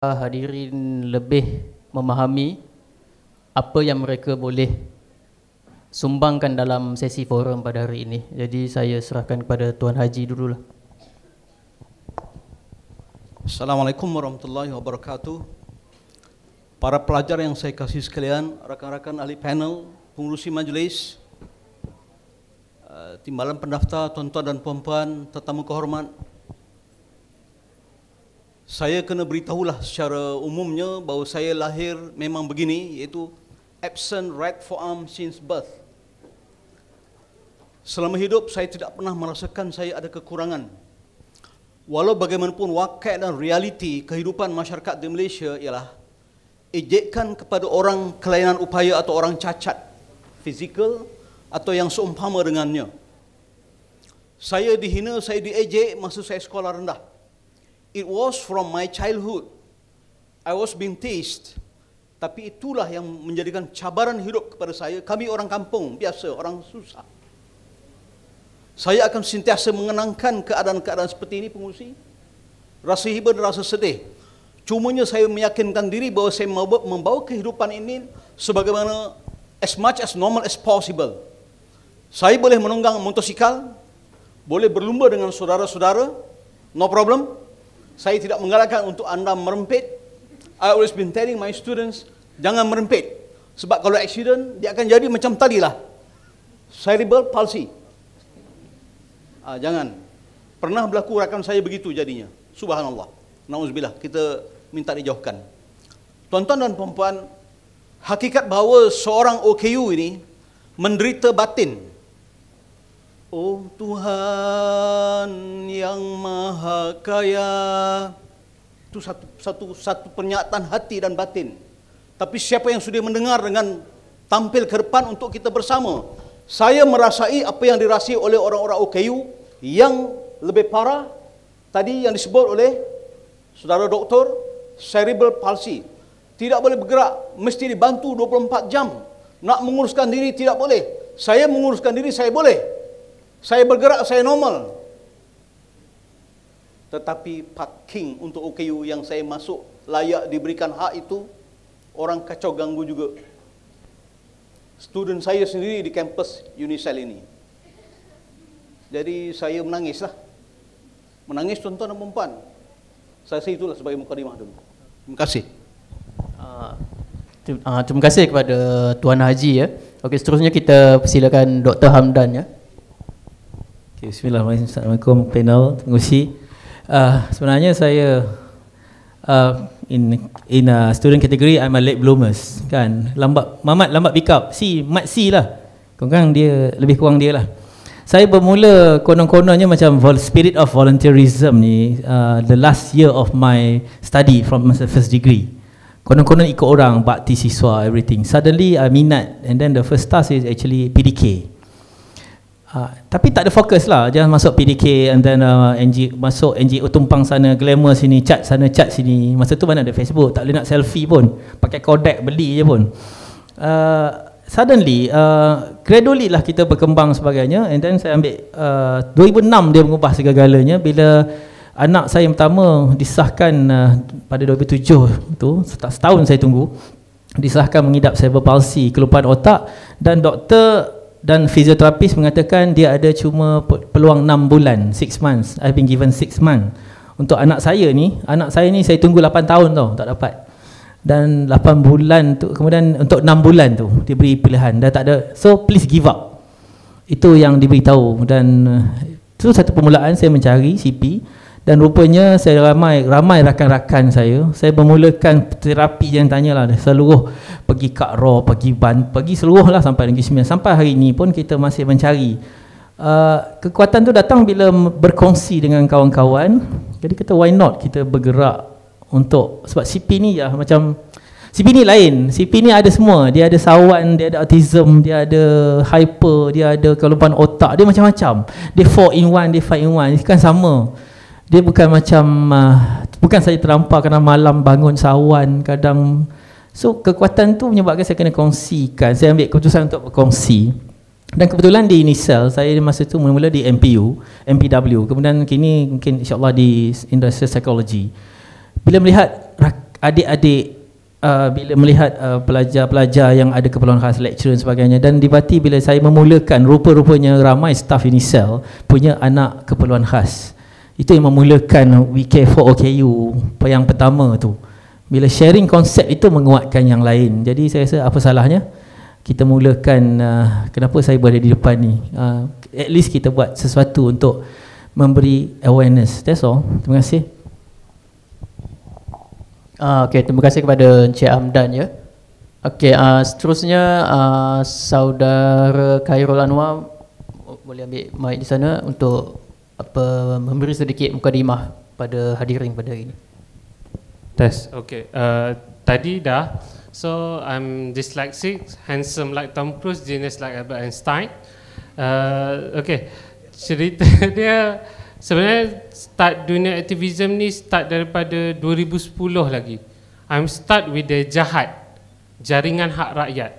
hadirin lebih memahami apa yang mereka boleh sumbangkan dalam sesi forum pada hari ini. Jadi saya serahkan kepada Tuan Haji dululah. Assalamualaikum warahmatullahi wabarakatuh. Para pelajar yang saya kasih sekalian, rakan-rakan ahli panel, pengurusi majlis, timbalan pendaftar, tuan-tuan dan puan-puan, tetamu kehormat. Saya kena beritahulah secara umumnya bahawa saya lahir memang begini, iaitu absent right forearm since birth. Selama hidup saya tidak pernah merasakan saya ada kekurangan. Walau bagaimanapun wakai dan realiti kehidupan masyarakat di Malaysia ialah ejekan kepada orang kelainan upaya atau orang cacat fizikal atau yang seumpama dengannya. Saya dihina, saya diejek masa saya sekolah rendah. It was from my childhood. I was being teased. Tapi itulah yang menjadikan cabaran hidup kepada saya. Kami orang kampung biasa, orang susah. Saya akan sentiasa mengenangkan keadaan-keadaan seperti ini, pengurusi. Rasa hibah dan rasa sedih. Cumanya saya meyakinkan diri bahawa saya membawa kehidupan ini sebagaimana as much as normal as possible. Saya boleh menunggang motosikal, boleh berlumba dengan saudara-saudara, no problem. Saya tidak menggalakkan untuk anda merempit. I always been telling my students, jangan merempit. Sebab kalau accident, dia akan jadi macam tadilah. Cerebral palsy. Jangan. Pernah berlaku rakan saya begitu jadinya. Subhanallah. Nauzubillah. Kita minta dijauhkan. Tuan-tuan dan puan-puan, hakikat bahawa seorang OKU ini menderita batin. Oh Tuhan yang Maha Kaya. Itu satu pernyataan hati dan batin. Tapi siapa yang sudah mendengar dengan tampil ke depan untuk kita bersama? Saya merasai apa yang dirasai oleh orang-orang OKU yang lebih parah tadi yang disebut oleh saudara doktor, cerebral palsy. Tidak boleh bergerak, mesti dibantu 24 jam. Nak menguruskan diri tidak boleh. Saya menguruskan diri saya boleh. Saya bergerak, saya normal. Tetapi parking untuk OKU yang saya masuk layak diberikan hak itu, orang kacau ganggu juga. Student saya sendiri di kampus Unicel ini. Jadi saya menangislah. Menangis tuan-tuan dan puan-puan. Saya rasa itulah sebagai mukadimah dulu. Terima kasih. Terima kasih kepada Tuan Haji ya. Okey, seterusnya kita persilakan Dr. Hamdan ya. Bismillahirrahmanirrahim. Assalamualaikum panel, pengurusi. Sebenarnya saya in student category I'm a late bloomers kan. Mamat lambat pick up. Mat C lah. Kurang dia lebih kurang dia lah. Saya bermula konon-kononnya macam spirit of volunteerism ni the last year of my study from my first degree. Konon-konon ikut orang, bakti siswa, everything. Suddenly I minat and then the first task is actually PDK. Tapi tak ada fokus lah, jangan masuk PDK and then masuk NGO tumpang sana, glamour sini, chat sana, chat sini. Masa tu mana ada Facebook, tak boleh nak selfie pun, pakai Kodak beli je pun. Suddenly, gradually lah kita berkembang sebagainya and then saya ambil 2006 dia mengubah segala-galanya bila anak saya yang pertama disahkan pada 2007 tu, setahun saya tunggu, disahkan mengidap cerebral palsy, kelupaan otak, dan doktor dan fizioterapis mengatakan dia ada cuma peluang 6 bulan, 6 months. I've been given 6 months. Untuk anak saya ni saya tunggu 8 tahun tau, tak dapat. Dan 8 bulan tu, kemudian untuk 6 bulan tu diberi pilihan, dah tak ada. So please give up. Itu yang diberitahu dan itu satu permulaan saya mencari CP. Dan rupanya saya ramai rakan-rakan saya bermulakan terapi yang tanyalah seluruh pergi Kak Raw, pergi seluruh lah sampai Negeri Sembilan. Sampai hari ini pun kita masih mencari. Kekuatan tu datang bila berkongsi dengan kawan-kawan. Jadi kata why not kita bergerak untuk, sebab CP ni ya macam CP ni lain. CP ni ada semua. Dia ada sawan, dia ada autism, dia ada hyper, dia ada kelumpuhan otak, dia macam-macam. Dia 4 in 1, dia 5 in 1. Ini kan sama. Dia bukan macam bukan saya terlampau kadang malam bangun sawan kadang. So kekuatan tu menyebabkan saya kena kongsikan. Saya ambil keputusan untuk berkongsi. Dan kebetulan di Unicel saya masa tu mula-mula di MPW. Kemudian kini mungkin insya-Allah di Industrial Psychology. Bila melihat adik-adik bila melihat pelajar-pelajar yang ada keperluan khas, lecturer dan sebagainya, dan dibati bila saya memulakan, rupa-rupanya ramai staff Unicell punya anak keperluan khas. Itu yang memulakan WK4OKU yang pertama tu. Bila sharing konsep itu menguatkan yang lain. Jadi saya rasa apa salahnya kita mulakan, kenapa saya berada di depan ni, at least kita buat sesuatu untuk memberi awareness. That's all. Terima kasih. Okey, terima kasih kepada Encik Hamdan ya. Okey, seterusnya saudara Khairul Anwar boleh ambil mic di sana untuk memberi sedikit mukadimah pada hadirin pada hari ini. Tes. Okey. Tadi dah. So I'm dyslexic, handsome like Tom Cruise, genius like Albert Einstein. Okey. Cerita dia sebenarnya start dunia aktivism ni start daripada 2010 lagi. I'm start with the Jahat, Jaringan Hak Rakyat,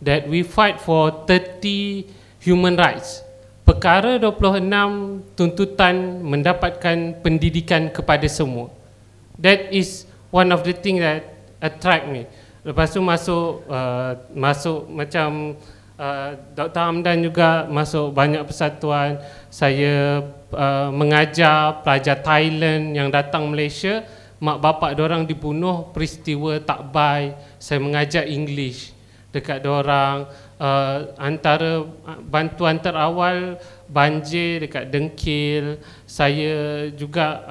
that we fight for 30 human rights. Perkara 26 tuntutan mendapatkan pendidikan kepada semua. That is one of the thing that attract me. Lepas tu masuk macam Dr. Hamdan juga masuk banyak persatuan. Saya mengajar pelajar Thailand yang datang Malaysia, mak bapak diorang dibunuh peristiwa takbai. Saya mengajar English dekat diorang. Antara bantuan terawal banjir dekat Dengkil. Saya juga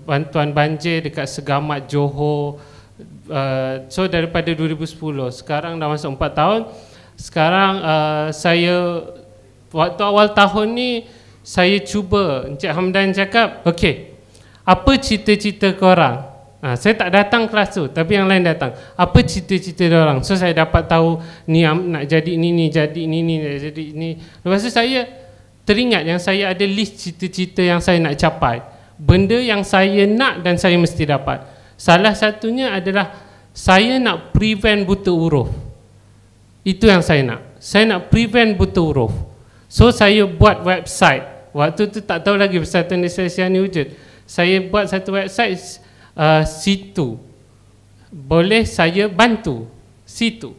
bantuan banjir dekat Segamat, Johor. So daripada 2010, sekarang dah masuk 4 tahun. Sekarang saya waktu awal tahun ni saya cuba, Encik Hamdan cakap, okey, apa cita-cita korang? Saya tak datang kelas tu, tapi yang lain datang. Apa cita-cita diorang? So saya dapat tahu ni nak jadi ni jadi ni jadi ni. Lepas tu saya teringat yang saya ada list cita-cita yang saya nak capai. Benda yang saya nak dan saya mesti dapat. Salah satunya adalah saya nak prevent buta huruf. Itu yang saya nak. Saya nak prevent buta huruf. So saya buat website. Waktu tu tak tahu lagi Persatuan Dysleksia ni wujud. Saya buat satu website situ. Boleh saya bantu situ.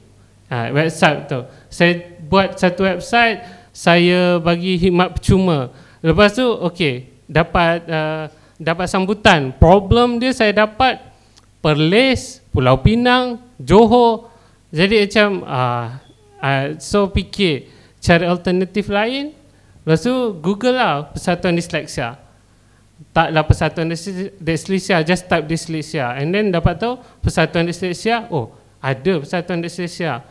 Website tu. Saya buat satu website, saya bagi khidmat percuma. Lepas tu okey, dapat sambutan. Problem dia saya dapat Perlis, Pulau Pinang, Johor. Jadi macam so fikir cari alternatif lain. Lepas tu Google lah Persatuan Dysleksia. Taklah Persatuan Dysleksia, just type Dysleksia, and then dapat tahu Persatuan Dysleksia. Oh, ada Persatuan Dysleksia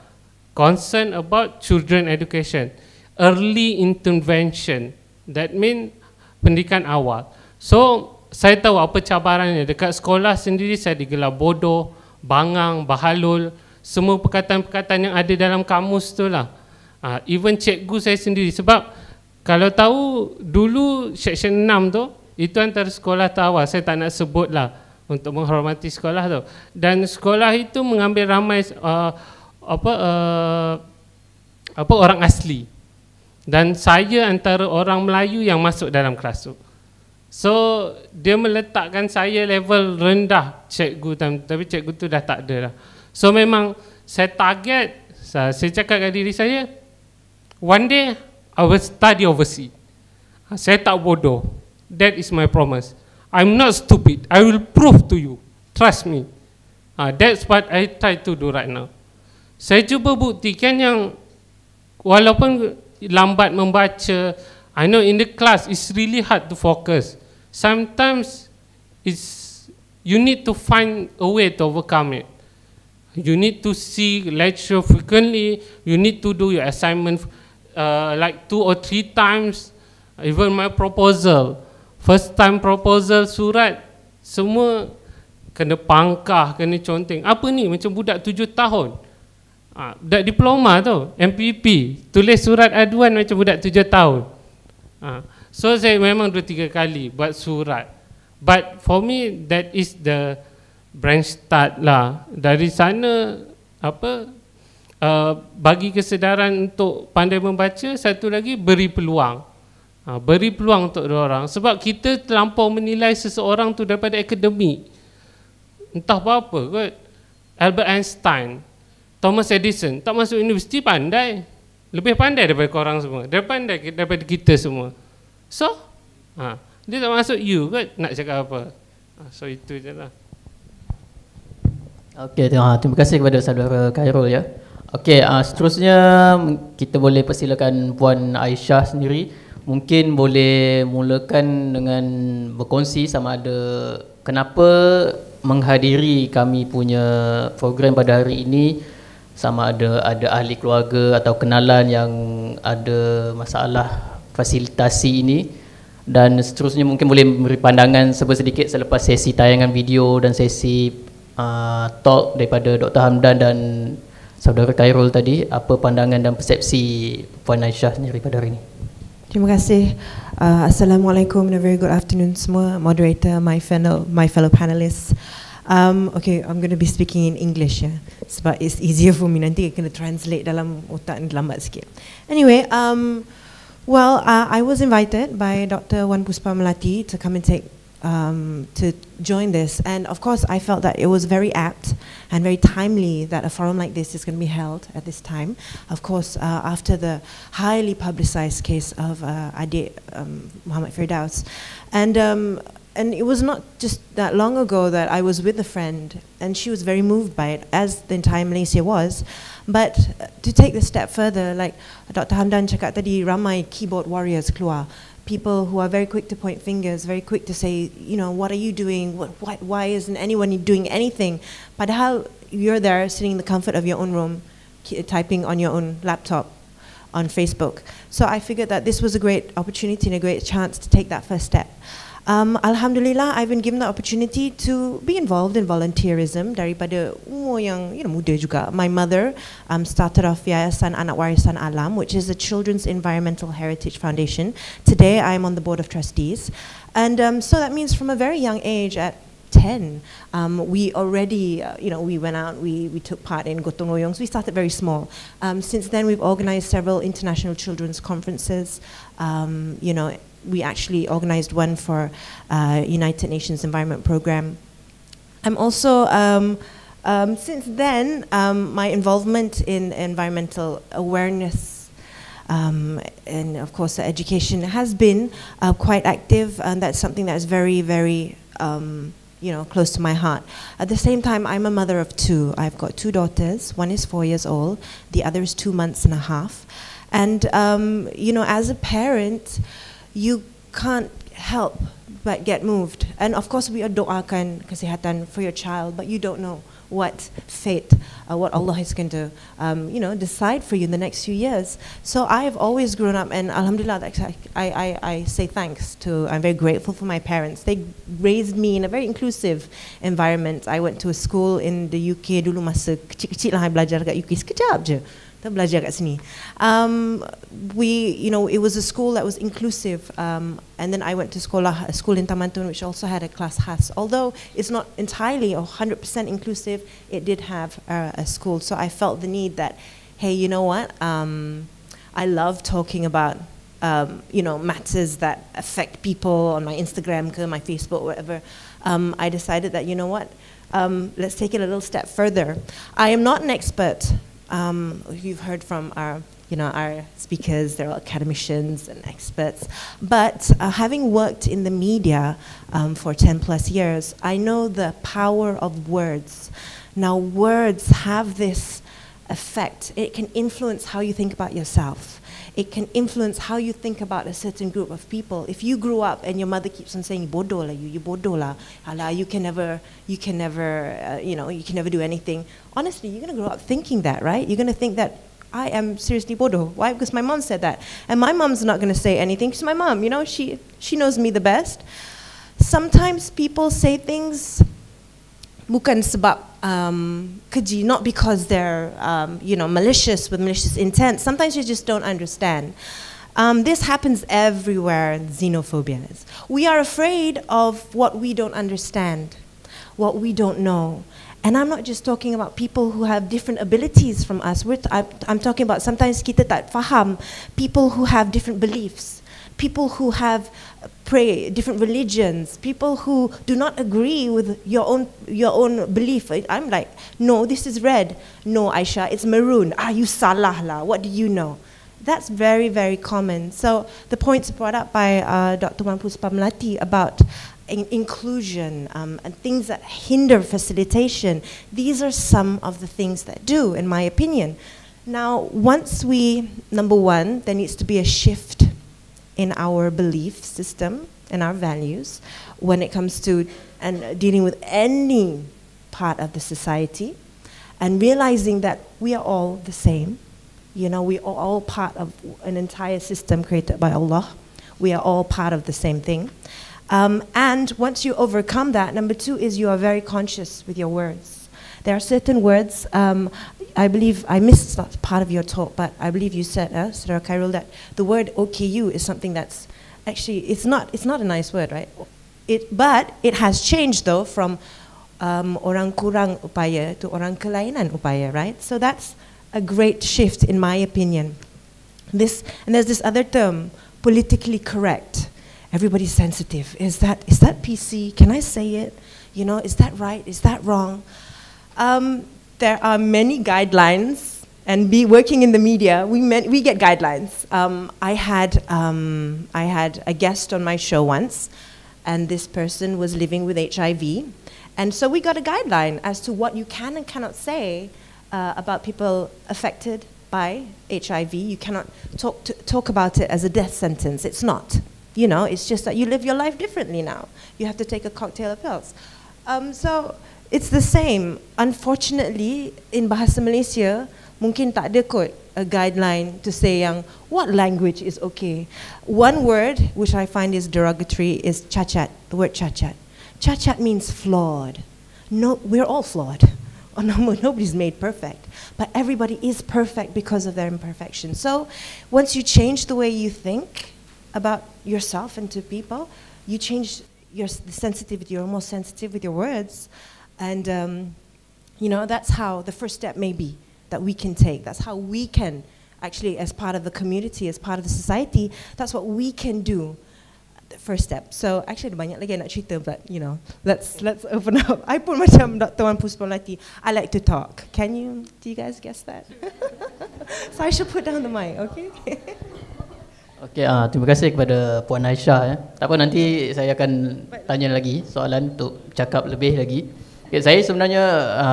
concern about children education, early intervention. That mean pendidikan awal. So saya tahu apa cabarannya. Dekat sekolah sendiri saya digelar bodoh, bangang, bahalul, semua perkataan-perkataan yang ada dalam kamus tu lah. Even cikgu saya sendiri. Sebab kalau tahu dulu section 6 tu, itu antara sekolah terawal. Saya tak nak sebut lah untuk menghormati sekolah tu. Dan sekolah itu mengambil ramai orang asli. Dan saya antara orang Melayu yang masuk dalam kelas tu. So dia meletakkan saya level rendah cikgu, tapi cikgu tu dah tak ada lah. So memang saya target, saya cakap kat diri saya, one day I will study overseas. Saya tak bodoh. That is my promise. I'm not stupid. I will prove to you. Trust me. That's what I try to do right now. Saya cuba buktikan yang walaupun lambat membaca, I know in the class it's really hard to focus. Sometimes you need to find a way to overcome it. You need to see lecture frequently. You need to do your assignment like 2 or 3 times. Even my proposal, first time proposal surat, semua kena pangkah, kena conteng. Apa ni? Macam budak 7 tahun. Budak diploma tu, MPP, tulis surat aduan macam budak 7 tahun. So saya memang 2-3 kali buat surat. But for me that is the branch start lah. Dari sana bagi kesedaran untuk pandai membaca. Satu lagi, beri peluang. Beri peluang untuk orang. Sebab kita terlampau menilai seseorang tu daripada akademik. entah apa kot. Albert Einstein, Thomas Edison tak masuk universiti pandai. Lebih pandai daripada korang semua, daripada kita semua. So, dia tak masuk you kot, nak cakap apa. So itu je lah. Okey, terima kasih kepada saudara Khairul ya. Okey, seterusnya kita boleh persilakan Puan Aisyah sendiri. Mungkin boleh mulakan dengan berkongsi sama ada kenapa menghadiri kami punya program pada hari ini, sama ada ahli keluarga atau kenalan yang ada masalah fasilitasi ini, dan seterusnya mungkin boleh memberi pandangan sedikit selepas sesi tayangan video dan sesi talk daripada Dr. Hamdan dan saudara Khairul tadi. Apa pandangan dan persepsi Puan Aisyah sendiri pada hari ini? Terima kasih. Assalamualaikum and a very good afternoon semua. Moderator, my fellow panelists. Okay, I'm going to be speaking in English ya, sebab it's easier for me. Nanti kena translate dalam otak ni lambat sikit. Anyway, I was invited by Dr. Wan Puspa Melati to come and to join this, and of course I felt that it was very apt and very timely that a forum like this is going to be held at this time. Of course, after the highly publicized case of Adik Muhammad Firdaus, and it was not just that long ago that I was with a friend and she was very moved by it, as the entire Malaysia was. But to take the step further, like Dr. Hamdan cakap tadi, ramai keyboard warriors keluar. People who are very quick to point fingers, very quick to say, you know, what are you doing? Why isn't anyone doing anything? Padahal you're there sitting in the comfort of your own room, typing on your own laptop on Facebook. So I figured that this was a great opportunity and a great chance to take that first step. Alhamdulillah, I've been given the opportunity to be involved in volunteerism daripada umur yang muda juga. My mother started off Yayasan Anak Warisan Alam, which is a Children's Environmental Heritage Foundation. Today, I'm on the board of trustees, and so that means from a very young age, at 10, we already, we went out, we took part in gotong royongs. We started very small. Since then, we've organized several international children's conferences. We actually organized one for United Nations Environment Programme. I'm also, since then, my involvement in environmental awareness and of course education has been quite active, and that's something that's very, very close to my heart. At the same time, I'm a mother of two. I've got two daughters. One is 4 years old, the other is 2 months and a half. And as a parent, you can't help but get moved. And of course, we doakan kesihatan for your child, but you don't know what fate, what Allah is going to, decide for you in the next few years. So I've always grown up, and Alhamdulillah, I say thanks to, I'm very grateful for my parents. They raised me in a very inclusive environment. I went to a school in the UK dulu masa kecil-kecil lah, I belajar kat UK sekejap je. Belajar kat sini. It was a school that was inclusive, and then I went to a school in Taman Tun which also had a class khas. Although it's not entirely or 100% inclusive, it did have a school. So I felt the need that, hey, you know what? I love talking about matters that affect people on my Instagram, my Facebook, whatever. I decided that, you know what? Let's take it a little step further. I am not an expert. You've heard from our speakers, they're all academicians and experts. But having worked in the media for 10 plus years, I know the power of words. Now, words have this effect. It can influence how you think about yourself. It can influence how you think about a certain group of people. If you grew up and your mother keeps on saying, bodoh lah you bodoh lah, you can never do anything. Honestly, you're going to grow up thinking that, right? You're going to think that I am seriously bodoh. Why? Because my mom said that. And my mom's not going to say anything because my mom, she knows me the best. Sometimes people say things bukan sebab keji, not because they're malicious with malicious intent. Sometimes you just don't understand. This happens everywhere, xenophobia is. We are afraid of what we don't understand, what we don't know. And I'm not just talking about people who have different abilities from us. I'm talking about sometimes kita tak faham people who have different beliefs. people who have pray different religions, people who do not agree with your own belief. I'm like, no, this is red. No, Aisha, it's maroon. Ah, you salah lah. What do you know? That's very, very common. So the points brought up by Dr. Wan Puspa Melati about inclusion and things that hinder facilitation, these are some of the things that do, in my opinion. Now, once we, number one, there needs to be a shift in our belief system and our values when it comes to dealing with any part of the society, and realizing that we are all the same. You know, we are all part of an entire system created by Allah. We are all part of the same thing. And once you overcome that, number two is you are very conscious with your words. There are certain words, I believe, I missed that part of your talk, but I believe you said, Surah Khairul, that the word OKU is something that's actually, it's not a nice word, right? But it has changed though from orang kurang upaya to orang kelainan upaya, right? So that's a great shift in my opinion. And there's this other term, politically correct. Everybody's sensitive. Is that PC? Can I say it? You know, is that right? Is that wrong? There are many guidelines, and working in the media, we get guidelines. I had a guest on my show once, and this person was living with HIV, and so we got a guideline as to what you can and cannot say about people affected by HIV. You cannot talk about it as a death sentence. It's not. You know, it's just that you live your life differently now. You have to take a cocktail of pills. So it's the same. Unfortunately, in Bahasa Malaysia, mungkin tak ada kot a guideline to say yang what language is okay. One word which I find is derogatory is cacat, the word cacat. Cacat means flawed. No, we're all flawed. Nobody's made perfect. But everybody is perfect because of their imperfection. So once you change the way you think about yourself and to people, you change the sensitivity, you're more sensitive with your words. And you know, that's how the first step may be that we can take. That's how we can actually, as part of the community, as part of the society, that's what we can do, the first step. So actually ada banyak lagi nak cerita, but you know, let's open up. I pun macam Dr. Wan Puspa Melati, I like to talk. Do you guys guess that? So I should put down the mic, okay? Okey, terima kasih kepada Puan Aisyah. Tak apa, nanti saya akan tanya lagi soalan untuk cakap lebih lagi. Okay, saya sebenarnya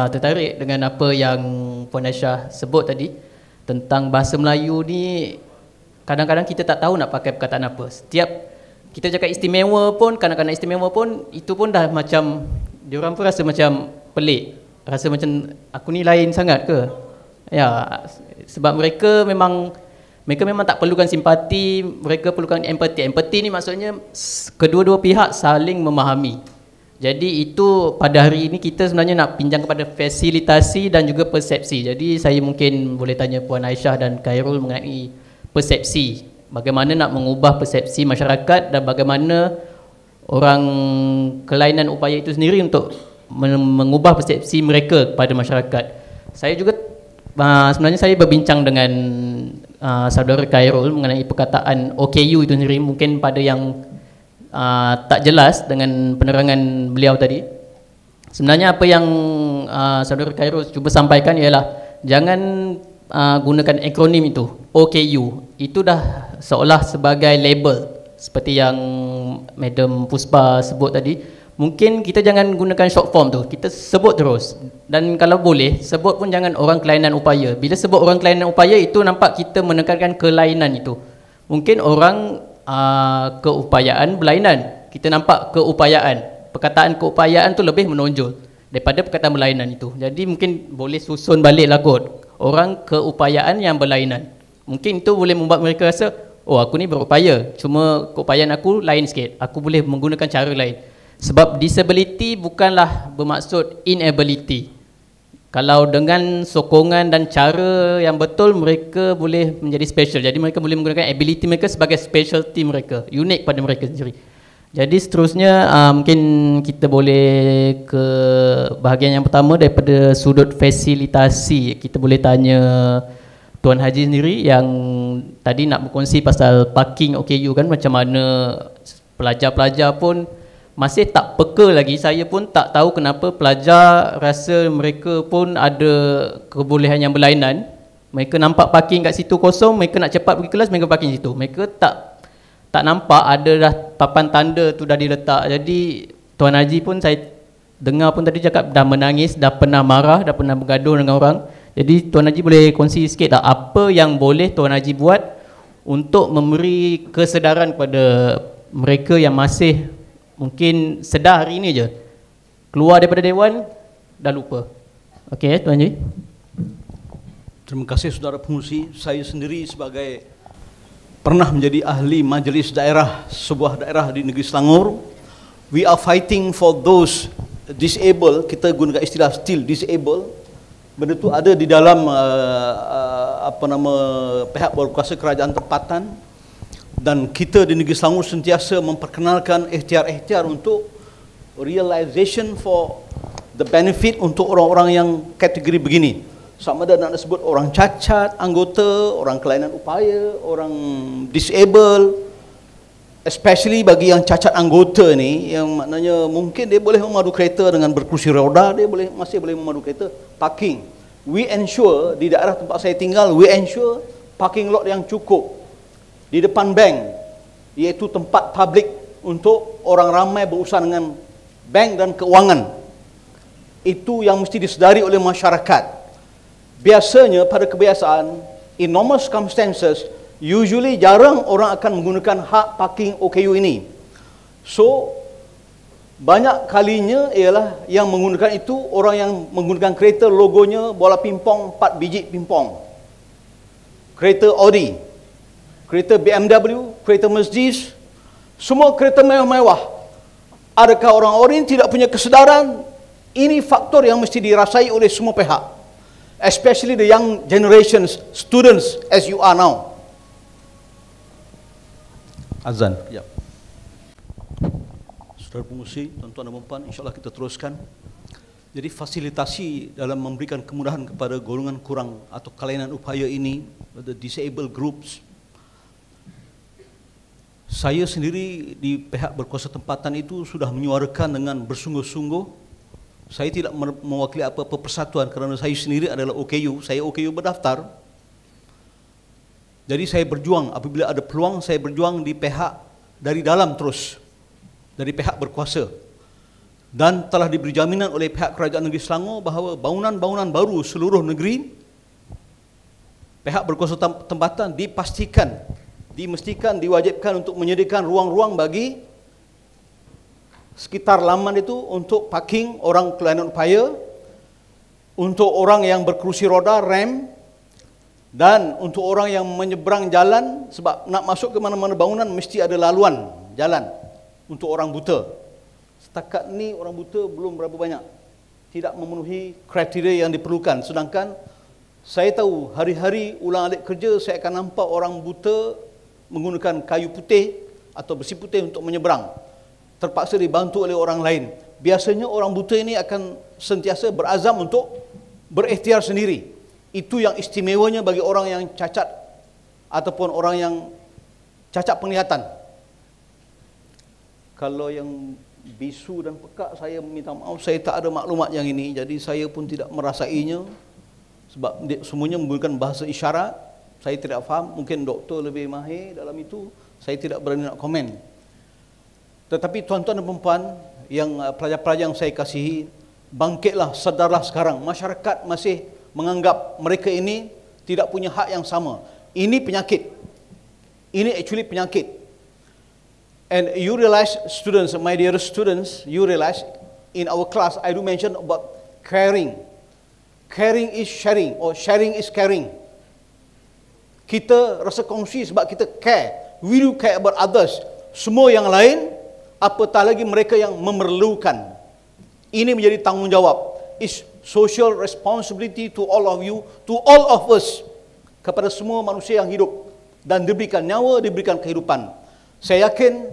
tertarik dengan apa yang Puan Aisyah sebut tadi tentang bahasa Melayu ni. Kadang-kadang kita tak tahu nak pakai perkataan apa. Setiap kita cakap istimewa pun, kanak-kanak istimewa pun, itu pun dah macam, diorang pun rasa macam pelik. Rasa macam aku ni lain sangat ke? Ya, sebab mereka memang tak perlukan simpati, mereka perlukan empati. Empati ni maksudnya kedua-dua pihak saling memahami. Jadi itu pada hari ini kita sebenarnya nak pinjam kepada fasilitasi dan juga persepsi. Jadi saya mungkin boleh tanya Puan Aisyah dan Khairul mengenai persepsi. Bagaimana nak mengubah persepsi masyarakat dan bagaimana orang kelainan upaya itu sendiri untuk mengubah persepsi mereka kepada masyarakat. Saya juga sebenarnya saya berbincang dengan saudara Khairul mengenai perkataan OKU itu sendiri, mungkin pada yang tak jelas dengan penerangan beliau tadi. Sebenarnya apa yang saudara Khairul cuba sampaikan ialah jangan gunakan akronim itu, OKU. Itu dah seolah sebagai label seperti yang Madam Puspa sebut tadi. Mungkin kita jangan gunakan short form tu, kita sebut terus. Dan kalau boleh, sebut pun jangan orang kelainan upaya. Bila sebut orang kelainan upaya, itu nampak kita menekankan kelainan itu. Mungkin orang keupayaan berlainan, kita nampak keupayaan. Perkataan keupayaan tu lebih menonjol daripada perkataan berlainan itu. Jadi mungkin boleh susun baliklah kot, orang keupayaan yang berlainan. Mungkin itu boleh membuat mereka rasa, oh aku ni berupaya, cuma keupayaan aku lain sikit, aku boleh menggunakan cara lain. Sebab disability bukanlah bermaksud inability. Kalau dengan sokongan dan cara yang betul, mereka boleh menjadi special. Jadi mereka boleh menggunakan ability mereka sebagai specialty mereka, unik pada mereka sendiri. Jadi seterusnya mungkin kita boleh ke bahagian yang pertama daripada sudut fasilitasi. Kita boleh tanya Tuan Haji sendiri yang tadi nak berkongsi pasal parking OKU kan, macam mana pelajar-pelajar pun masih tak peka lagi. Saya pun tak tahu kenapa pelajar rasa mereka pun ada kebolehan yang berlainan. Mereka nampak parking kat situ kosong, mereka nak cepat pergi kelas, mereka parking situ. Mereka tak nampak ada dah papan tanda tu dah diletak. Jadi Tuan Haji pun saya dengar pun tadi cakap dah menangis, dah pernah marah, dah pernah bergaduh dengan orang. Jadi Tuan Haji boleh kongsi sikit tak apa yang boleh Tuan Haji buat untuk memberi kesedaran kepada mereka yang masih mungkin sedar hari ini je, keluar daripada Dewan dah lupa. Okey, Tuan Haji. Terima kasih saudara pengurusi. Saya sendiri sebagai pernah menjadi ahli majlis daerah sebuah daerah di negeri Selangor. We are fighting for those disabled, kita gunakan istilah still disabled. Benda tu ada di dalam pihak berkuasa kerajaan tempatan, dan kita di negeri Selangor sentiasa memperkenalkan ikhtiar-ikhtiar untuk realization for the benefit untuk orang-orang yang kategori begini. Sama ada nak sebut orang cacat, anggota, orang kelainan upaya, orang disable, especially bagi yang cacat anggota ni, yang maknanya mungkin dia boleh memadu kereta dengan berkerusi roda, dia masih boleh memadu kereta. Parking, we ensure di daerah tempat saya tinggal, we ensure parking lot yang cukup di depan bank, iaitu tempat public untuk orang ramai berurusan dengan bank dan keuangan. Itu yang mesti disedari oleh masyarakat. Biasanya pada kebiasaan, in normal circumstances, usually jarang orang akan menggunakan hak parking OKU ini. So, banyak kalinya ialah yang menggunakan itu orang yang menggunakan kereta logonya bola pimpong 4 biji pimpong. Kereta Audi, kereta BMW, kereta Mercedes, semua kereta mewah-mewah. Adakah orang-orang tidak punya kesedaran? Ini faktor yang mesti dirasai oleh semua pihak, especially the young generations, students as you are now. Azan. Ya. Saudara pengurusi, tuan-tuan dan puan, insyaAllah kita teruskan. Jadi fasilitasi dalam memberikan kemudahan kepada golongan kurang atau kelainan upaya ini, the disabled groups. Saya sendiri di pihak berkuasa tempatan itu sudah menyuarakan dengan bersungguh-sungguh. Saya tidak mewakili apa-apa persatuan kerana saya sendiri adalah OKU, saya OKU berdaftar. Jadi saya berjuang, apabila ada peluang saya berjuang di pihak dari dalam terus, dari pihak berkuasa. Dan telah diberi jaminan oleh pihak kerajaan negeri Selangor bahawa bangunan-bangunan baru seluruh negeri, pihak berkuasa tempatan dimestikan, diwajibkan untuk menyediakan ruang-ruang bagi sekitar laman itu untuk parking orang kelainan upaya, untuk orang yang berkerusi roda, ramp, dan untuk orang yang menyeberang jalan, sebab nak masuk ke mana-mana bangunan mesti ada laluan jalan untuk orang buta. Setakat ni orang buta belum berapa banyak, tidak memenuhi kriteria yang diperlukan. Sedangkan saya tahu hari-hari ulang alik kerja saya akan nampak orang buta menggunakan kayu putih atau besi putih untuk menyeberang, terpaksa dibantu oleh orang lain. Biasanya orang buta ini akan sentiasa berazam untuk berikhtiar sendiri. Itu yang istimewanya bagi orang yang cacat ataupun orang yang cacat penglihatan. Kalau yang bisu dan pekak, saya minta maaf, saya tak ada maklumat yang ini, jadi saya pun tidak merasainya sebab semuanya menggunakan bahasa isyarat. Saya tidak faham, mungkin doktor lebih mahir dalam itu, saya tidak berani nak komen. Tetapi tuan-tuan dan puan yang pelajar-pelajar yang saya kasihi, bangkitlah, sedarlah sekarang. Masyarakat masih menganggap mereka ini tidak punya hak yang sama. Ini penyakit. Ini actually penyakit. And you realize, students, my dear students, you realize in our class I do mention about caring. Caring is sharing, or sharing is caring. Kita rasa kongsi sebab kita care. We do care about others. Semua yang lain, apatah lagi mereka yang memerlukan. Ini menjadi tanggungjawab. It's social responsibility to all of you, to all of us, kepada semua manusia yang hidup dan diberikan nyawa, diberikan kehidupan. Saya yakin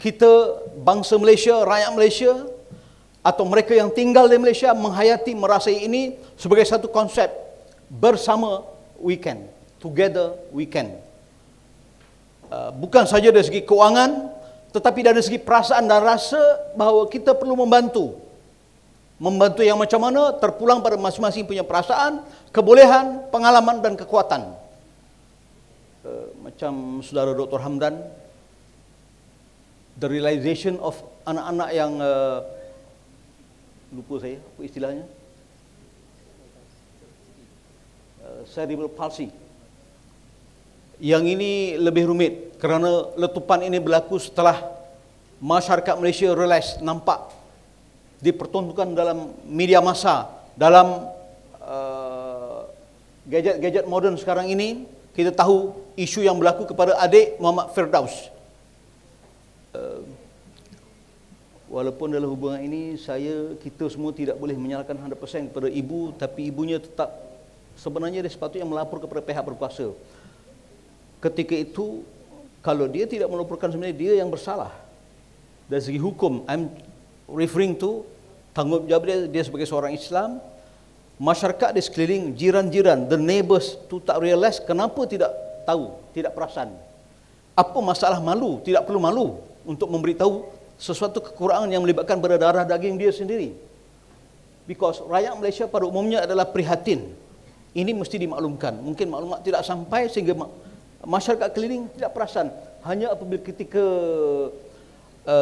kita, bangsa Malaysia, rakyat Malaysia, atau mereka yang tinggal di Malaysia menghayati, merasai ini sebagai satu konsep bersama we can. Together we can. Bukan saja dari segi keuangan, tetapi dari segi perasaan dan rasa bahawa kita perlu membantu. Membantu yang macam mana terpulang pada masing-masing punya perasaan, kebolehan, pengalaman dan kekuatan. Macam saudara Dr. Hamdan, the realization of anak-anak yang lupa saya apa istilahnya, cerebral palsy. Yang ini lebih rumit kerana letupan ini berlaku setelah masyarakat Malaysia realize, nampak dipertontonkan dalam media massa, dalam gadget-gadget moden sekarang ini. Kita tahu isu yang berlaku kepada adik Muhammad Firdaus. Walaupun dalam hubungan ini kita semua tidak boleh menyalahkan 100% kepada ibu, tapi ibunya tetap sebenarnya dia sepatutnya melapor kepada pihak berkuasa. Ketika itu, kalau dia tidak melaporkan, sebenarnya dia yang bersalah. Dari segi hukum, I'm referring to tanggungjawab dia sebagai seorang Islam. Masyarakat di sekeliling, jiran-jiran, the neighbors tu tak realize, kenapa tidak tahu, tidak perasan. Apa masalah malu? Tidak perlu malu untuk memberitahu sesuatu kekurangan yang melibatkan pada darah daging dia sendiri. Because rakyat Malaysia pada umumnya adalah prihatin. Ini mesti dimaklumkan. Mungkin maklumat tidak sampai sehingga masyarakat keliling tidak perasan. Hanya apabila ketika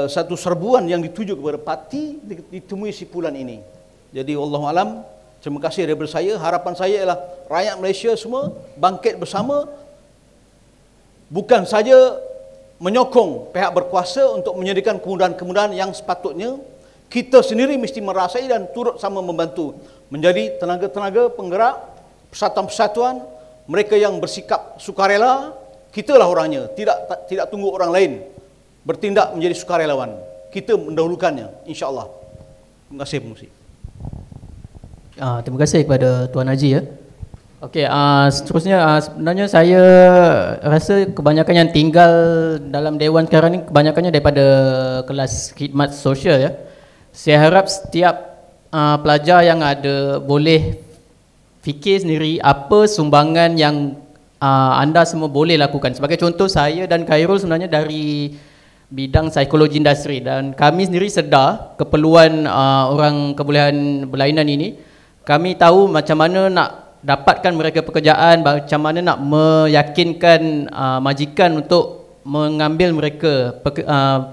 satu serbuan yang dituju kepada parti ditemui sipulan ini. Jadi wallahualam, terima kasih daripada saya. Harapan saya ialah rakyat Malaysia semua bangkit bersama, bukan saja menyokong pihak berkuasa untuk menyediakan kemudahan-kemudahan yang sepatutnya, kita sendiri mesti merasai dan turut sama membantu menjadi tenaga-tenaga penggerak persatuan-persatuan. Mereka yang bersikap sukarela, kitalah orangnya, tidak tunggu orang lain bertindak menjadi sukarelawan. Kita mendahulukannya, insya-Allah. Terima kasih, Pengerusi. Terima kasih kepada Tuan Haji ya. Okey, seterusnya sebenarnya saya rasa kebanyakan yang tinggal dalam dewan sekarang ni kebanyakannya daripada kelas khidmat sosial ya. Saya harap setiap pelajar yang ada boleh fikir sendiri apa sumbangan yang anda semua boleh lakukan. Sebagai contoh, saya dan Khairul sebenarnya dari bidang psikologi industri dan kami sendiri sedar keperluan orang kebolehan berlainan ini. Kami tahu macam mana nak dapatkan mereka pekerjaan, macam mana nak meyakinkan majikan untuk mengambil mereka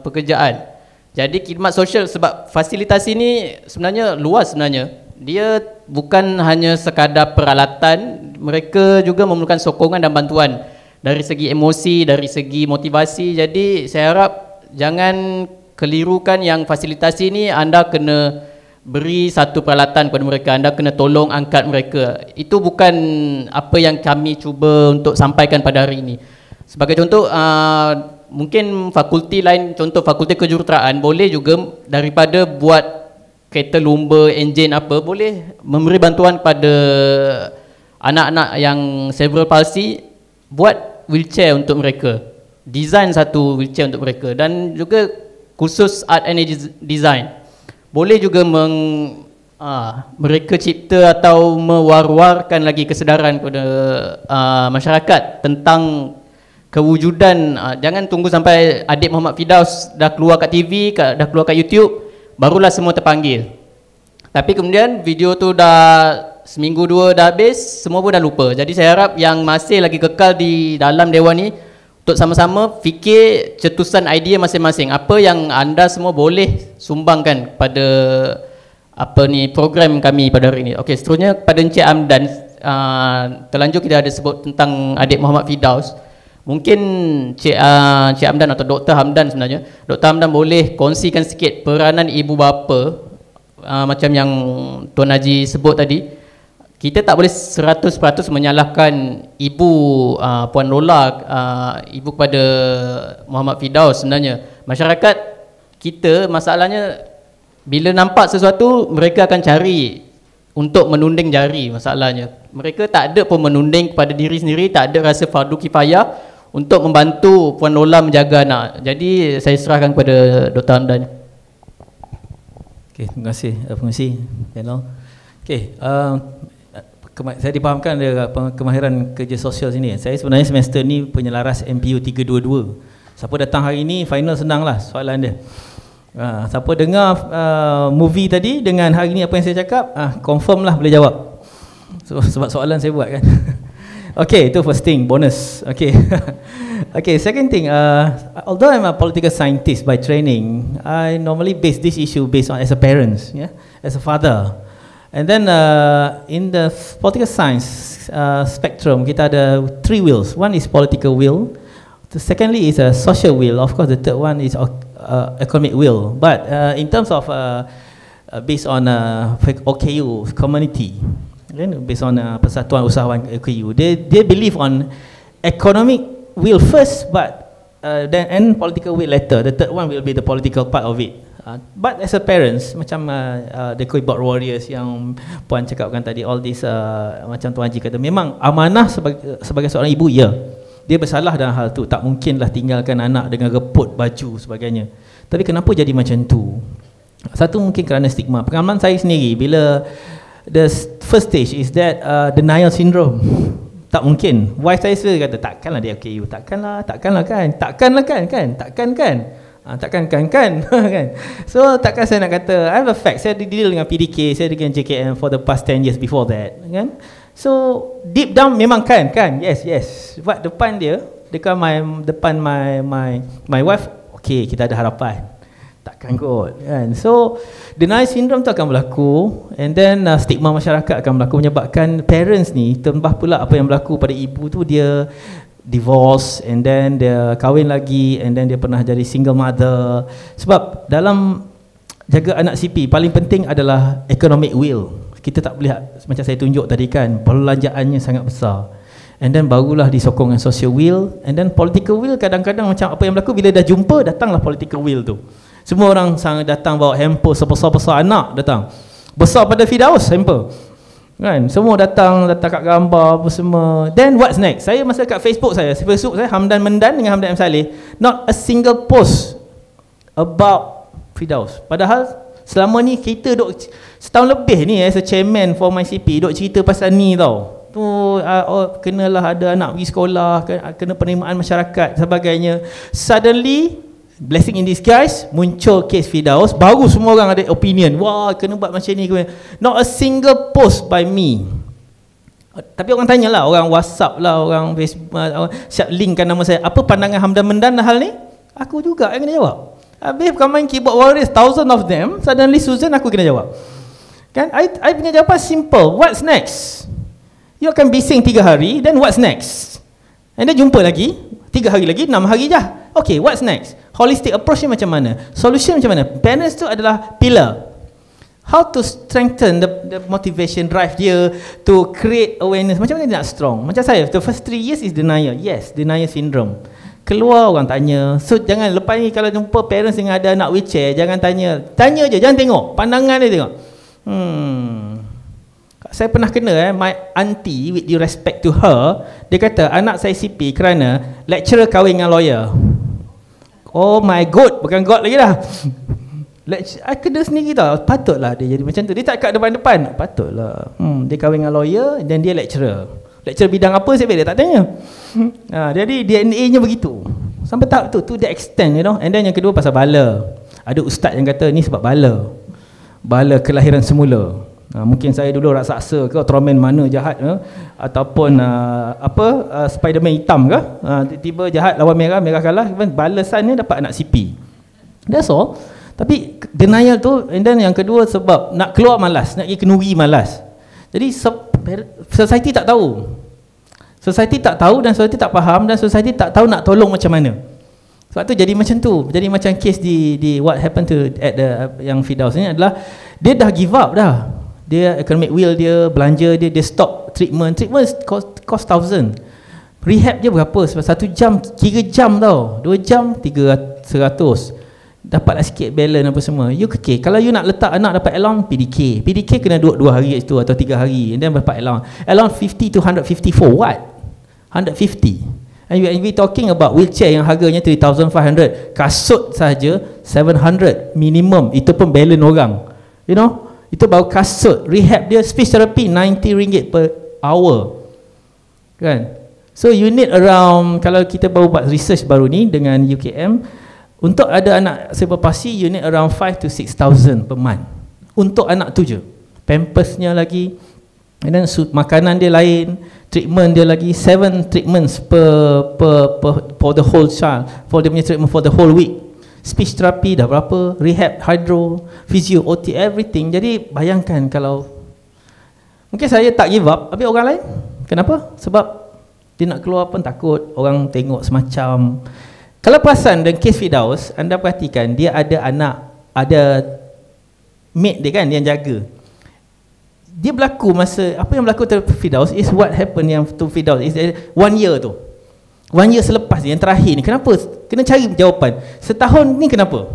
pekerjaan. Jadi khidmat sosial, sebab fasilitasi ini sebenarnya luas sebenarnya. Dia bukan hanya sekadar peralatan, mereka juga memerlukan sokongan dan bantuan dari segi emosi, dari segi motivasi. Jadi saya harap jangan kelirukan yang fasilitasi ini anda kena beri satu peralatan kepada mereka, anda kena tolong angkat mereka. Itu bukan apa yang kami cuba untuk sampaikan pada hari ini. Sebagai contoh, mungkin fakulti lain, contoh fakulti kejuruteraan, boleh juga daripada buat kereta lumba, enjin apa, boleh memberi bantuan pada anak-anak yang cerebral palsy, buat wheelchair untuk mereka, design satu wheelchair untuk mereka. Dan juga khusus art and design, boleh juga mereka cipta atau mewar-warkan lagi kesedaran kepada masyarakat tentang kewujudan. Jangan tunggu sampai adik Muhammad Firdaus dah keluar kat TV, dah keluar kat YouTube, barulah semua terpanggil. Tapi kemudian video tu dah seminggu dua dah habis, semua pun dah lupa. Jadi saya harap yang masih lagi kekal di dalam dewan ni untuk sama-sama fikir cetusan idea masing-masing. Apa yang anda semua boleh sumbangkan pada program kami pada hari ini. Okey, seterusnya pada Encik Hamdan, terlanjur kita ada sebut tentang adik Muhammad Firdaus. Mungkin Cik Hamdan atau Dr. Hamdan sebenarnya, Dr. Hamdan boleh kongsikan sikit peranan ibu bapa, macam yang Tuan Haji sebut tadi. Kita tak boleh 100% menyalahkan ibu Puan Lola, ibu kepada Muhammad Firdaus sebenarnya. Masyarakat kita masalahnya bila nampak sesuatu mereka akan cari untuk menunding jari masalahnya. Mereka tak ada pun menunding kepada diri sendiri, tak ada rasa fardu kifayah untuk membantu Puan Lola menjaga anak. Jadi saya serahkan kepada Dr. Hamdan. Okey, terima kasih pengerusi panel. Okey, saya dipahamkan ada kemahiran kerja sosial sini. Saya sebenarnya semester ni penyelaras MPU 322. Siapa datang hari ni final senang lah soalan dia. Siapa dengar movie tadi dengan hari ni apa yang saya cakap, confirm lah boleh jawab. Sebab soalan saya buat kan. Okay, itu first thing, bonus. Okay. Okay, second thing, although I'm a political scientist by training, I normally base this issue based on as a parent, as a father. And then in the political science spectrum, kita ada 3 wills. One is political will. The secondly is a social will. Of course, the third one is economic will. But in terms of based on OKU community, based on Persatuan Usahawan OKU, they believe on economic will first, but then and political will later. The third one will be the political part of it. But as a parents, macam the keyboard warriors yang Puan cakapkan tadi, all this macam Tuan Haji kata, memang amanah sebagai seorang ibu, ya, dia bersalah dalam hal tu. Tak mungkinlah tinggalkan anak dengan reput baju sebagainya. Tapi kenapa jadi macam tu? Satu mungkin kerana stigma. Pengalaman saya sendiri, bila the first stage is that denial syndrome. Tak mungkin. Wife saya sendiri kata, takkanlah dia OKU, takkanlah kan. So takkan saya nak kata, I have a fact, saya deal dengan PDK, saya dengan JKM for the past 10 years before that, kan. So deep down memang kan, yes. But depan dia, dekat depan my wife, okay, kita ada harapan. Takkan kot, kan. So denial syndrome tu akan berlaku, and then stigma masyarakat akan berlaku, menyebabkan parents ni tambah pula apa yang berlaku pada ibu tu, dia divorce, and then dia kahwin lagi, and then dia pernah jadi single mother. Sebab dalam jaga anak CP paling penting adalah economic will. Kita tak boleh, macam saya tunjuk tadi kan, perbelanjaannya sangat besar, and then barulah disokong dengan social will, and then political will. Kadang-kadang macam apa yang berlaku, bila dah jumpa, datanglah political will tu. Semua orang sangat datang bawa hamper sebesar-besar, anak datang besar pada Firdaus hamper, kan. Semua datang kat gambar apa semua. Then what's next? Saya masa kat Facebook saya Hamdan Mendan dengan Hamdan M. Saleh, not a single post about Firdaus. Padahal selama ni kita duk setahun lebih ni as a chairman for my CP duk cerita pasal ni tau. Tu kenalah ada anak pergi sekolah, kena penerimaan masyarakat sebagainya. Suddenly, blessing in disguise, muncul kes Firdaus, baru semua orang ada opinion, wah kena buat macam ni. Not a single post by me. Tapi orang tanyalah, orang WhatsApp lah, orang Facebook, siap linkkan nama saya, apa pandangan Hamdan Mendan hal ni? Aku juga yang kena jawab. Habis bukan main keyboard warriors, thousand of them, suddenly Susan aku kena jawab, kan. I punya jawapan simple, what's next? You akan bising 3 hari, then what's next? And then jumpa lagi 3 hari lagi, 6 hari je. Okay, what's next? Holistic approach ni macam mana? Solution macam mana? Parents tu adalah pillar. How to strengthen the motivation drive dia to create awareness. Macam mana dia nak strong? Macam saya, the first 3 years is denial. Yes, denial syndrome. Keluar orang tanya. So jangan lepas ni kalau jumpa parents yang ada anak wheelchair, jangan tanya je, jangan tengok pandangan dia, tengok. Saya pernah kena my auntie, with due respect to her, dia kata anak saya CP kerana lecturer kahwin dengan lawyer. Oh my god, bukan god lagi dah. I kena sendiri tau. Patutlah dia jadi macam tu. Dia tak kat depan-depan, patutlah dia kahwin dengan lawyer dan dia lecturer bidang apa saya dia tak tanya. Jadi DNA nya begitu sampai tahap tu, to the extent, you know. And then yang kedua pasal bala. Ada ustaz yang kata ni sebab bala kelahiran semula. Mungkin saya dulu raksasa ke, Ultraman mana jahat ataupun Spiderman hitam ke, tiba-tiba jahat lawan merah kalah, balasannya dapat anak CP. That's all. Tapi denial tu, and then yang kedua sebab nak keluar malas, nak pergi kenuri malas. Jadi society tak tahu. Society tak tahu dan society tak faham dan society tak tahu nak tolong macam mana. Sebab tu jadi macam tu. Jadi macam case di what happened to at the yang Firdaus ni adalah dia dah give up dah. Dia economic will dia, belanja dia stop treatment cost 1,000. Rehab dia berapa? Sebab 1 jam 3 jam tau, 2 jam 100. Dapatlah sikit balance apa semua. You okay, kalau you nak letak anak dapat allowance PDK kena duduk 2 hari itu atau 3 hari, and then dapat allowance 50 to 150 for what? 150. And we talking about wheelchair yang harganya 3,500, kasut saja 700 minimum, itu pun balance orang, you know. Itu baru kasut. Rehab dia, speech therapy 90 ringgit hour. Kan? So you need around, kalau kita baru buat research baru ni dengan UKM, untuk ada anak cerebral palsy you need around 5 to 6,000 per month. Untuk anak tu je. Pampersnya lagi, and then makanan dia lain, treatment dia lagi, 7 treatments for the whole child, for dia punya treatment for the whole week. Speech therapy dah berapa, rehab, hydro, physio, OT, everything. Jadi bayangkan kalau mungkin saya tak give up, habis orang lain kenapa? Sebab dia nak keluar pun takut, orang tengok semacam. Kalau perasan dan kes Firdaus, anda perhatikan dia ada anak, ada mate dia kan yang jaga. Dia berlaku masa, apa yang berlaku terhadap Firdaus is what happened yang to Firdaus is 1 year tu. 1 year selepas yang terakhir ni. Kenapa? Kena cari jawapan. Setahun ni kenapa?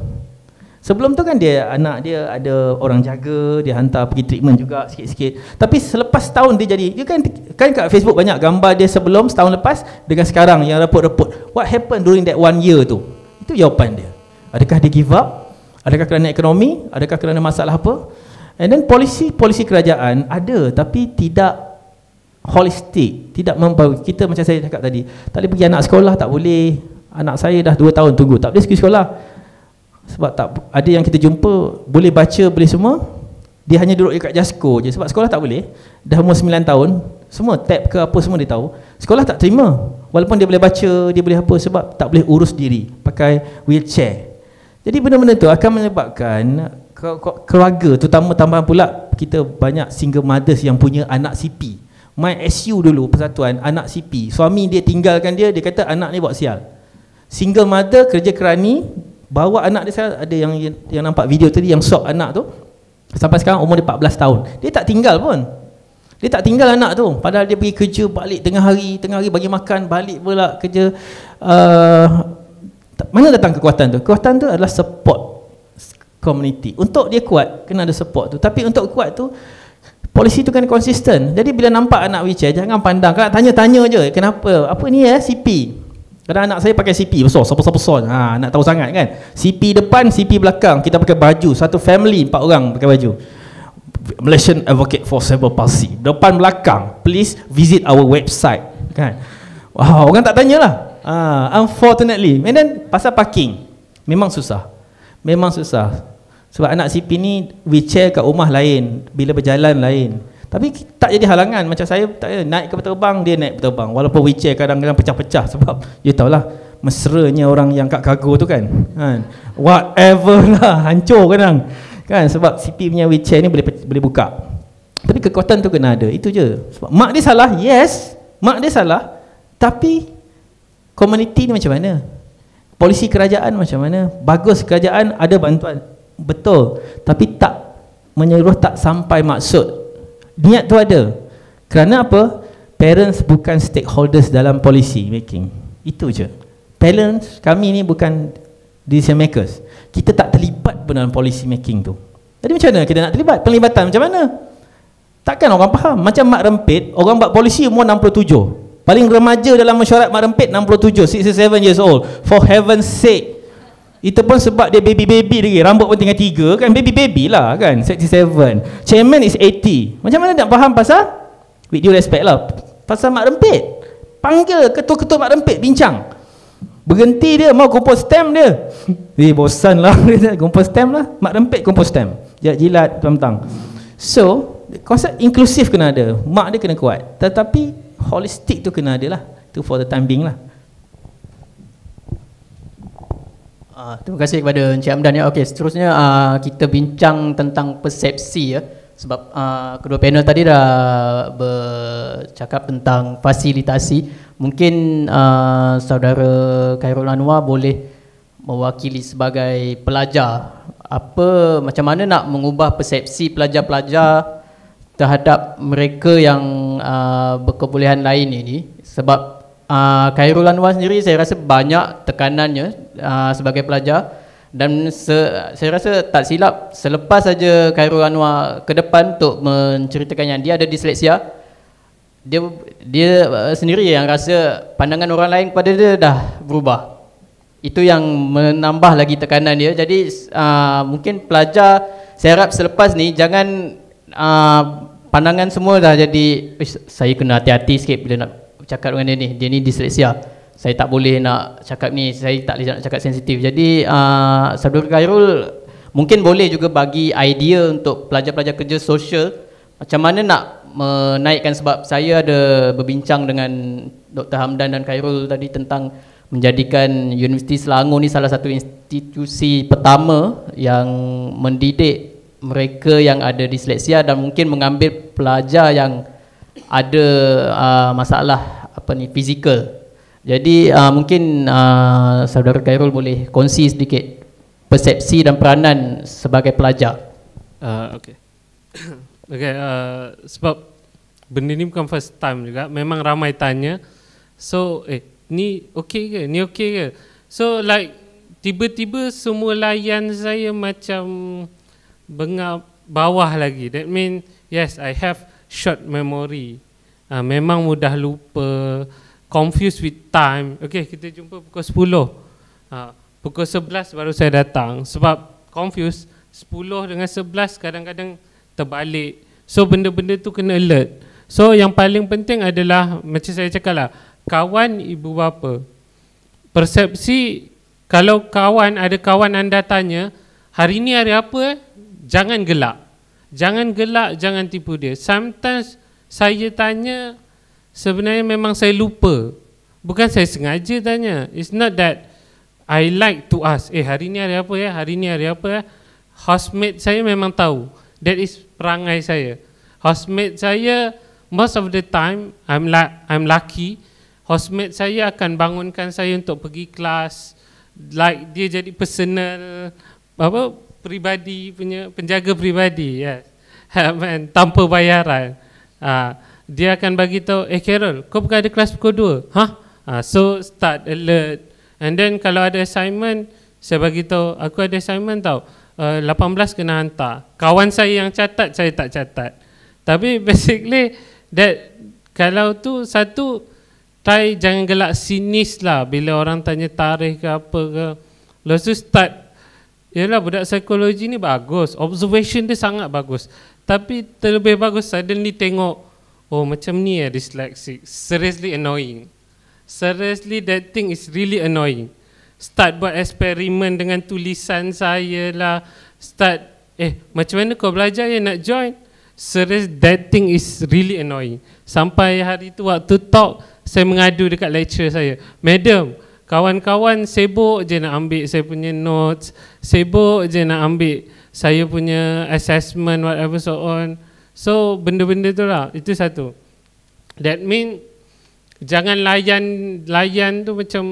Sebelum tu kan dia, anak dia ada orang jaga, dia hantar pergi treatment juga sikit-sikit. Tapi selepas setahun dia jadi, dia kan kat Facebook banyak gambar dia sebelum, setahun lepas dengan sekarang yang report-report. What happened during that 1 year tu? Itu jawapan dia. Adakah dia give up? Adakah kerana ekonomi? Adakah kerana masalah apa? And then polisi kerajaan ada tapi tidak holistik, tidak membawa. Kita macam saya cakap tadi, tak boleh pergi anak sekolah, tak boleh. Anak saya dah 2 tahun tunggu, tak boleh pergi sekolah. Sebab tak ada yang kita jumpa boleh baca, boleh semua, dia hanya duduk dekat Jasko je. Sebab sekolah tak boleh. Dah umur 9 tahun, semua tab ke apa semua dia tahu. Sekolah tak terima. Walaupun dia boleh baca, dia boleh apa, sebab tak boleh urus diri, pakai wheelchair. Jadi benda-benda tu akan menyebabkan keluarga, terutama tambahan pula kita banyak single mothers yang punya anak CP. My SU dulu persatuan anak CP, suami dia tinggalkan dia, dia kata anak ni buat sial. Single mother kerja kerani, bawa anak dia. Saya ada yang nampak video tadi yang shock anak tu, sampai sekarang umur dia 14 tahun. Dia tak tinggal pun. Dia tak tinggal anak tu, padahal dia pergi kerja, balik tengah hari bagi makan, balik pula kerja. Mana datang kekuatan tu? Kekuatan tu adalah support community. Untuk dia kuat, kena ada support tu. Tapi untuk kuat tu, polisi tu kena konsisten. Jadi bila nampak anak wheelchair, jangan pandang, kan tanya-tanya je, kenapa? Apa ni CP? Kadang anak saya pakai CP besar, besar-besar. Nak tahu sangat kan. CP depan, CP belakang. Kita pakai baju, satu family 4 orang pakai baju. Malaysian Advocate for Cerebral Palsy. Depan belakang, please visit our website. Kan? Wow, orang tak tanyalah. Unfortunately. And then pasal parking, memang susah. Memang susah. Sebab anak CP ni wheelchair kat rumah lain, bila berjalan lain. Tapi tak jadi halangan. Macam saya tak naik ke peterbang, dia naik peterbang. Walaupun wheelchair kadang-kadang pecah-pecah. Sebab you tahulah mesranya orang yang kat kargo tu kan. Whatever lah, hancur kadang kan. Sebab CP punya wheelchair ni boleh buka. Tapi kekuatan tu kena ada. Itu je. Sebab mak dia salah, yes, mak dia salah. Tapi komuniti ni macam mana? Polisi kerajaan macam mana? Bagus kerajaan ada bantuan, betul. Tapi tak menyeluruh, tak sampai maksud. Niat tu ada. Kerana apa? Parents bukan stakeholders dalam policy making. Itu je. Parents, kami ni bukan decision makers. Kita tak terlibat pun dalam policy making tu. Jadi macam mana kita nak terlibat? Penglibatan macam mana? Takkan orang faham. Macam Mak Rempit, orang buat polisi umur 67. Paling remaja dalam mesyuarat Mak Rempit 67, 67 years old. For heaven's sake. Itu pun sebab dia baby-baby lagi, rambut pun tinggal 3 kan, baby-baby lah kan, 67. Chairman is 80. Macam mana nak faham pasal? With due respect lah, pasal Mak Rempit. Panggil ketua-ketua Mak Rempit bincang. Berhenti dia, mau kumpul stamp dia. Bosan lah, kumpul stamp lah. Mak Rempit kumpul stamp, jilat petang-petang. So konsep inklusif kena ada. Mak dia kena kuat, tetapi holistik tu kena ada lah. Itu for the time being lah. Terima kasih kepada Encik Hamdan ya. Okey, seterusnya kita bincang tentang persepsi ya. Sebab kedua panel tadi dah bercakap tentang fasilitasi. Mungkin saudara Khairul Anwar boleh mewakili sebagai pelajar. Macam mana nak mengubah persepsi pelajar-pelajar terhadap mereka yang berkebolehan lain ini? Sebab Khairul Anwar sendiri saya rasa banyak tekanannya sebagai pelajar, dan saya rasa tak silap selepas saja Khairul Anwar ke depan untuk menceritakan yang dia ada disleksia, dia sendiri yang rasa pandangan orang lain kepada dia dah berubah. Itu yang menambah lagi tekanan dia. Jadi mungkin pelajar, saya harap selepas ni jangan pandangan semua dah jadi saya kena hati-hati sikit bila nak cakap dengan dia ni. Dia ni disleksia. Saya tak boleh nak cakap ni, saya tak boleh nak cakap sensitif. Jadi Saudara Khairul mungkin boleh juga bagi idea untuk pelajar-pelajar kerja sosial macam mana nak menaikkan, sebab saya ada berbincang dengan Dr. Hamdan dan Khairul tadi tentang menjadikan Universiti Selangor ni salah satu institusi pertama yang mendidik mereka yang ada disleksia dan mungkin mengambil pelajar yang ada masalah fizikal. Jadi mungkin Saudara Khairul boleh kongsi sedikit persepsi dan peranan sebagai pelajar. Okay. Okay, sebab benda ni bukan first time juga, memang ramai tanya. So, ni okey ke? Ni okey ke? So, like tiba-tiba semua layan saya macam bengap bawah lagi. That mean, yes, I have short memory. Memang mudah lupa, confused with time. Okay, kita jumpa pukul 10. Pukul 11 baru saya datang. Sebab confused, 10 dengan 11 kadang-kadang terbalik. So benda-benda tu kena alert. So yang paling penting adalah macam saya cakap lah, kawan ibu bapa. Persepsi, kalau ada kawan anda tanya, hari ni hari apa? Jangan gelak. Jangan gelak, jangan tipu dia. Sometimes saya tanya, sebenarnya memang saya lupa. Bukan saya sengaja tanya. It's not that I like to ask, hari ni hari apa ya? Hari ni hari apa ya? Housemate saya memang tahu. That is perangai saya. Housemate saya, most of the time, I'm lucky. Housemate saya akan bangunkan saya untuk pergi kelas. Like dia jadi personal, peribadi punya, penjaga peribadi, yes. Tanpa bayaran. Dia akan bagi tahu, Carol, kau bukan ada kelas pukul 2? So start alert. And then kalau ada assignment, saya bagi tahu, aku ada assignment tau, 18 kena hantar. Kawan saya yang catat, saya tak catat. Tapi basically that, kalau tu satu, try jangan gelak sinis lah bila orang tanya tarikh ke apa ke. Lepas tu start, yalah budak psikologi ni bagus, observation dia sangat bagus. Tapi terlebih bagus suddenly tengok, oh macam ni ya dyslexic, seriously annoying. Seriously that thing is really annoying. Start buat eksperimen dengan tulisan saya lah. Start, macam mana kau belajar ya nak join? Serious, that thing is really annoying. Sampai hari tu waktu talk, saya mengadu dekat lecturer saya, Madam, kawan-kawan sibuk je nak ambil saya punya notes, sibuk je nak ambil saya punya assessment, whatever so on. So benda-benda tu lah, itu satu. That mean jangan layan tu macam,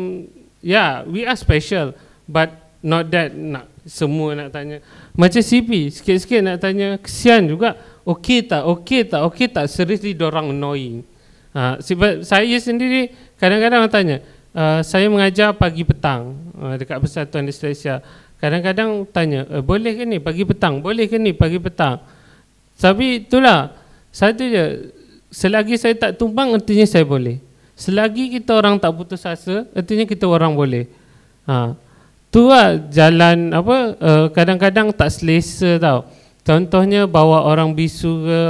yeah, we are special, but not that nak semua nak tanya. Macam CP, sikit-sikit nak tanya, kesian juga, okey tak, seriously dorang annoying. Sebab saya sendiri kadang-kadang tanya, saya mengajar pagi petang dekat Persatuan Disleksia. Kadang-kadang tanya, boleh ke ni pagi petang, boleh ke ni pagi petang. Tapi itulah, satu je, selagi saya tak tumbang, artinya saya boleh. Selagi kita orang tak putus asa, artinya kita orang boleh. Tu lah jalan apa, kadang-kadang tak selesa tau. Contohnya bawa orang bisu ke,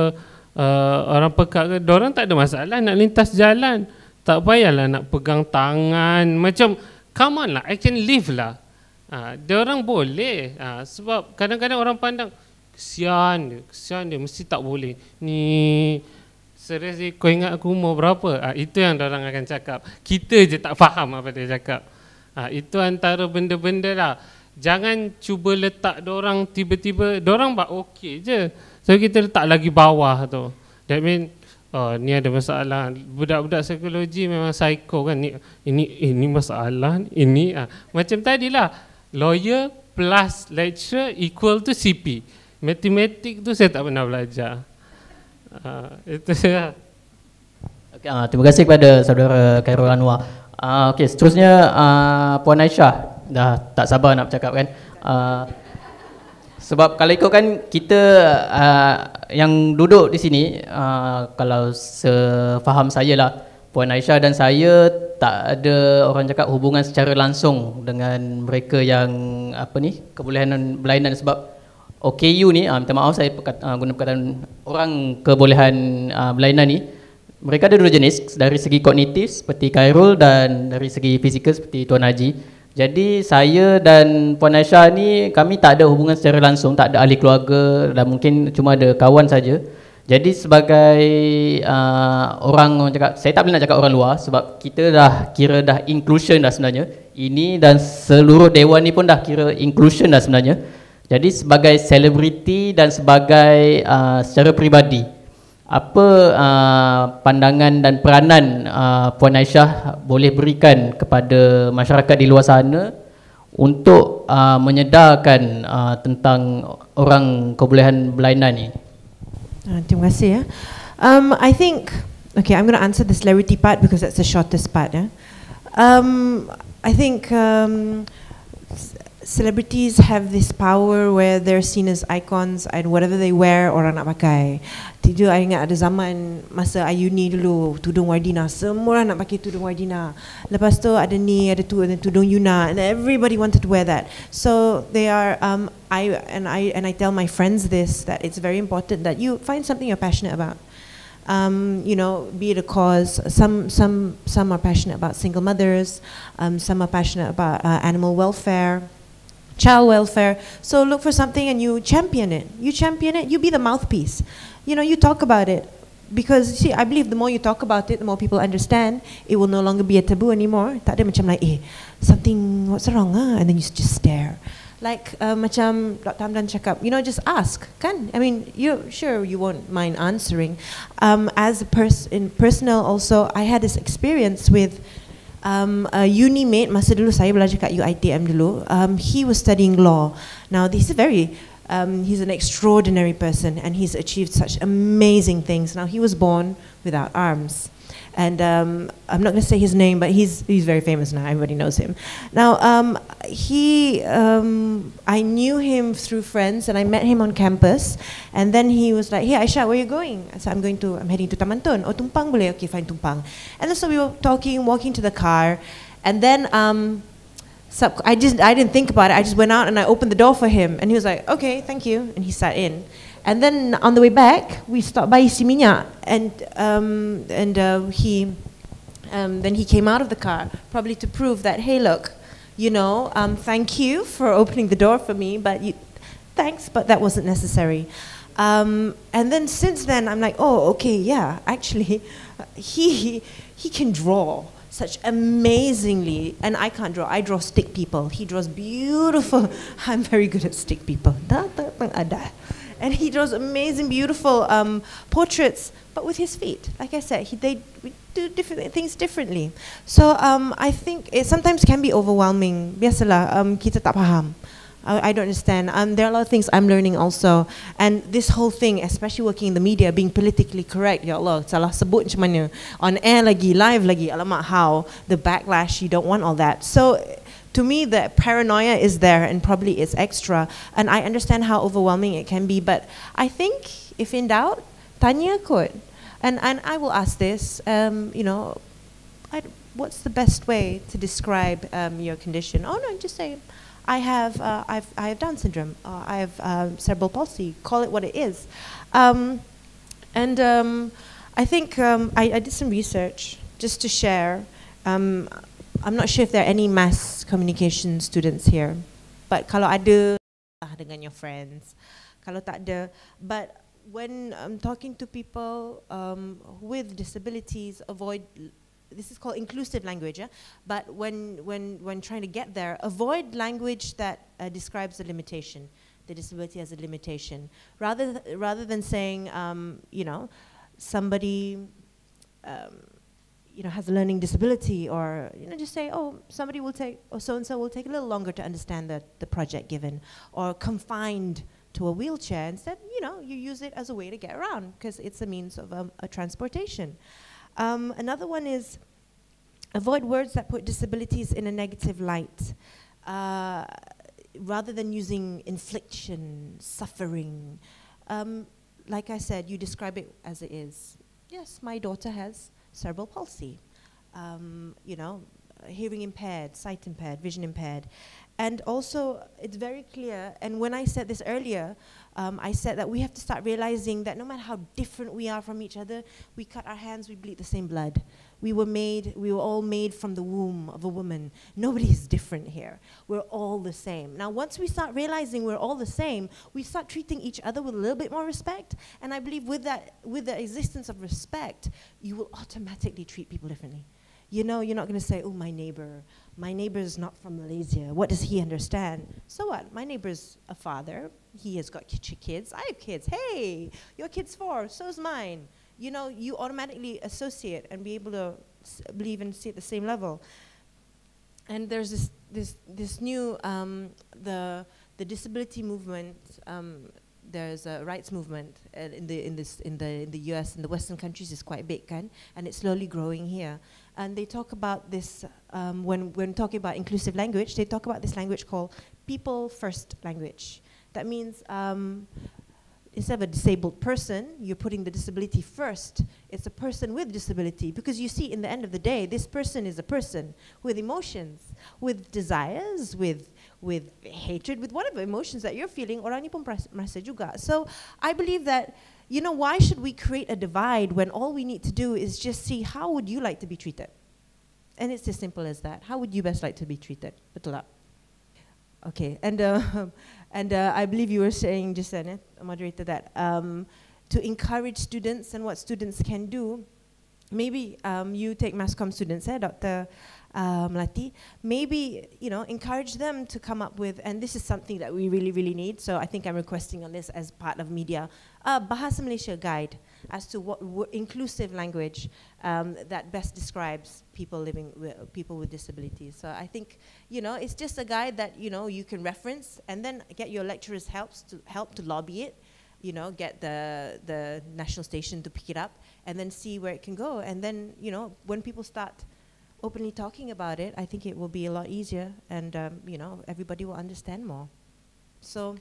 orang pekat ke, diorang tak ada masalah nak lintas jalan. Tak payahlah nak pegang tangan. Macam, come on lah, I can live lah. Diorang boleh. Sebab kadang-kadang orang pandang, kesian dia, mesti tak boleh. Ni, seriously, kau ingat aku umur berapa? Itu yang diorang akan cakap. Kita je tak faham apa dia cakap. Itu antara benda-benda lah. Jangan cuba letak diorang tiba-tiba, diorang okey je. So kita letak lagi bawah tu. That mean, ni ada masalah. Budak-budak psikologi memang psycho kan. Ini masalah, ini. Macam tadilah, lawyer plus lecturer equal to CP. Matematik tu saya tak pernah belajar. Itu lah. Okay, terima kasih kepada Saudara Khairul Anwar. Okey, seterusnya Puan Aisyah. Dah tak sabar nak bercakap kan. Sebab kalau ikutkan kita yang duduk di sini, kalau sefaham saya lah, Puan Aisyah dan saya tak ada orang cakap hubungan secara langsung dengan mereka yang kebolehan berlainan. Sebab OKU ni, minta maaf saya guna perkataan orang kebolehan berlainan ni, mereka ada dua jenis, dari segi kognitif seperti Khairul dan dari segi fizikal seperti Tuan Haji. Jadi saya dan Puan Aisyah ni kami tak ada hubungan secara langsung, tak ada ahli keluarga dan mungkin cuma ada kawan saja. Jadi sebagai orang cakap, saya tak boleh nak cakap orang luar sebab kita dah kira dah inclusion dah sebenarnya. Ini dan seluruh dewan ni pun dah kira inclusion dah sebenarnya. Jadi sebagai selebriti dan sebagai secara peribadi, apa pandangan dan peranan Puan Aisyah boleh berikan kepada masyarakat di luar sana untuk menyedarkan tentang orang kebolehan berlainan ni? Terima kasih ya. I think, okay, I'm going to answer the celebrity part because that's the shortest part. Yeah. I think celebrities have this power where they're seen as icons and whatever they wear orang nak pakai. Tidur, I ingat ada zaman masa Ayuni dulu, tudung Wardina, semua orang nak pakai tudung Wardina. Lepas tu ada ni, ada tu, ada tudung Yuna, and everybody wanted to wear that. So they are, I tell my friends this, that it's very important that you find something you're passionate about. You know, be it a cause. Some are passionate about single mothers. Some are passionate about animal welfare, child welfare. So look for something and you champion it. You champion it. You be the mouthpiece. You know, you talk about it, because see, I believe the more you talk about it, the more people understand. It will no longer be a taboo anymore. Tak ada macam like, something, what's wrong? And then you just stare. Like macam Dr. Hamdan cakap, you know, just ask, kan? I mean, you won't mind answering. As a personal also, I had this experience with a uni mate. Masa dulu saya belajar kat UiTM dulu. He was studying law. Now this is he's an extraordinary person and he's achieved such amazing things. Now he was born without arms. And I'm not going to say his name, but he's very famous now. Everybody knows him. Now, I knew him through friends, and I met him on campus. And then he was like, "Hey, Aisha, where are you going?" I said, I'm heading to Taman Tun. Oh, Tumpang boleh? Okay, fine, Tumpang. And then so we were talking, walking to the car. And then I didn't think about it. I just went out and I opened the door for him. And he was like, "Okay, thank you." And he sat in. And then on the way back, we stopped by isi minyak, and then he came out of the car, probably to prove that, hey, look, you know, thank you for opening the door for me, but thanks, but that wasn't necessary. And then since then, I'm like, oh, okay, yeah, actually, he can draw such amazingly, and I can't draw. I draw stick people. He draws beautiful. I'm very good at stick people. And he draws amazing, beautiful portraits, but with his feet. Like I said, they do different things differently. So I think it sometimes can be overwhelming. Biasalah, kita tak faham. I don't understand. There are a lot of things I'm learning also. And this whole thing, especially working in the media, being politically correct, ya Allah, salah sebut macam mana. On air lagi, live lagi, alamak how. The backlash, you don't want all that. So to me, the paranoia is there and probably it's extra. And I understand how overwhelming it can be. But I think, if in doubt, tanya kot. And I will ask this, you know, what's the best way to describe your condition? Oh no, just say, I have Down syndrome. I have cerebral palsy. Call it what it is. I think I did some research just to share. I'm not sure if there are any mass communication students here, but kalau ada, dengan your friends. Kalau tak ada, but when I'm talking to people with disabilities, avoid. This is called inclusive language, yeah? But when trying to get there, avoid language that describes a limitation, the disability as a limitation, rather than saying, you know, somebody, you know, has a learning disability, or you know, just say, oh, somebody will take, or so and so will take a little longer to understand the project given, or confined to a wheelchair. Instead, you know, you use it as a way to get around because it's a means of a transportation. Another one is avoid words that put disabilities in a negative light. Rather than using infliction, suffering. Like I said, you describe it as it is. Yes, my daughter has cerebral palsy. You know, hearing impaired, sight impaired, vision impaired. And also, it's very clear, and when I said this earlier, I said that we have to start realizing that no matter how different we are from each other, we cut our hands, we bleed the same blood. We were all made from the womb of a woman. Nobody is different here. We're all the same. Now, once we start realizing we're all the same, we start treating each other with a little bit more respect, and I believe with the existence of respect, you will automatically treat people differently. You know, you're not going to say, oh, my neighbor's not from Malaysia. What does he understand? So what? My neighbor's a father. He has got kids. I have kids. Hey, your kid's 4, so's mine. You know, you automatically associate and be able to believe and see at the same level. And there's this new, the disability movement, there's a rights movement in the US, in the Western countries is quite big, kan? And it's slowly growing here. And they talk about this, when talking about inclusive language, they talk about this language called people first language. That means instead of a disabled person, you're putting the disability first. It's a person with disability, because you see, in the end of the day, this person is a person with emotions, with desires, with hatred, with whatever emotions that you're feeling, orang ni pun merasa juga. So I believe that, you know, why should we create a divide when all we need to do is just see how would you like to be treated? And it's as simple as that. How would you best like to be treated? Betul tak? Okay, and I believe you were saying just then, moderator, that to encourage students and what students can do, maybe you take mass comm students, Dr. Melati, maybe, you know, encourage them to come up with, and this is something that we really, really need, so I think I'm requesting on this as part of media, a Bahasa Malaysia guide as to what inclusive language that best describes people with disabilities. So I think, you know, it's just a guide that, you know, you can reference and then get your lecturers help to lobby it, you know, get the national station to pick it up and then see where it can go. And then, you know, when people start openly talking about it, I think it will be a lot easier, and you know, everybody will understand more. So,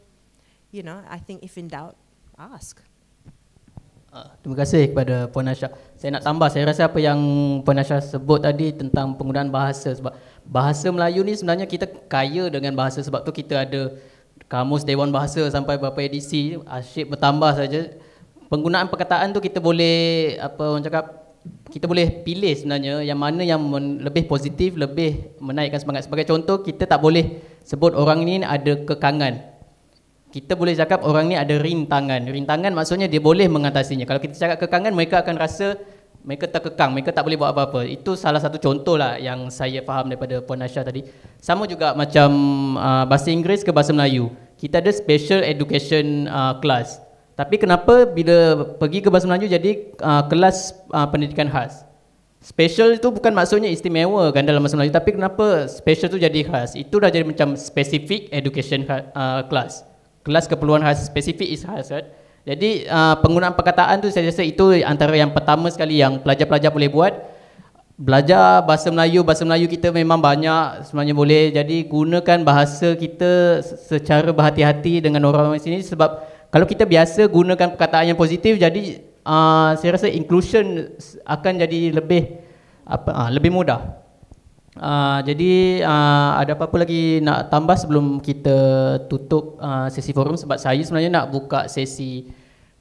you know, I think if in doubt, ask. Terima kasih kepada Puan Asha. Saya nak tambah, saya rasa apa yang Puan Asha sebut tadi tentang penggunaan bahasa, sebab bahasa Melayu ni sebenarnya kita kaya dengan bahasa, sebab tu kita ada kamus Dewan Bahasa sampai berapa edisi, asyik bertambah saja. Penggunaan perkataan tu kita boleh, apa orang cakap, kita boleh pilih sebenarnya yang mana yang lebih positif, lebih menaikkan semangat. Sebagai contoh, kita tak boleh sebut orang ni ada kekangan. Kita boleh cakap orang ni ada rintangan. Rintangan maksudnya dia boleh mengatasinya. Kalau kita cakap kekangan, mereka akan rasa mereka terkekang, mereka tak boleh buat apa-apa. Itu salah satu contoh lah yang saya faham daripada Puan Asha tadi. Sama juga macam bahasa Inggeris ke bahasa Melayu. Kita ada special education class. Tapi kenapa bila pergi ke bahasa Melayu jadi kelas pendidikan khas? Special itu bukan maksudnya istimewa kan dalam bahasa Melayu, tapi kenapa special itu jadi khas? Itu dah jadi macam specific education class. Kelas keperluan khas, spesifik is khas kan? Jadi penggunaan perkataan tu saya rasa itu antara yang pertama sekali yang pelajar-pelajar boleh buat. Belajar bahasa Melayu kita memang banyak sebenarnya boleh. Jadi gunakan bahasa kita secara berhati-hati dengan orang-orang sini, sebab kalau kita biasa gunakan perkataan yang positif, jadi saya rasa inclusion akan jadi lebih mudah. Jadi ada apa-apa lagi nak tambah sebelum kita tutup sesi forum, sebab saya sebenarnya nak buka sesi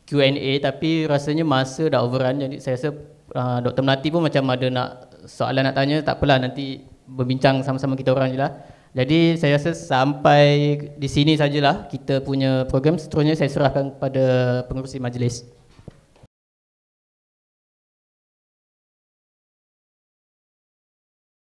Q&A tapi rasanya masa dah overrun. Jadi saya rasa Dr. Melati pun macam ada nak soalan nak tanya, tak apalah, nanti berbincang sama-sama kita orang je lah. Jadi saya rasa sampai di sini sajalah kita punya program. Seterusnya saya serahkan kepada pengerusi majlis.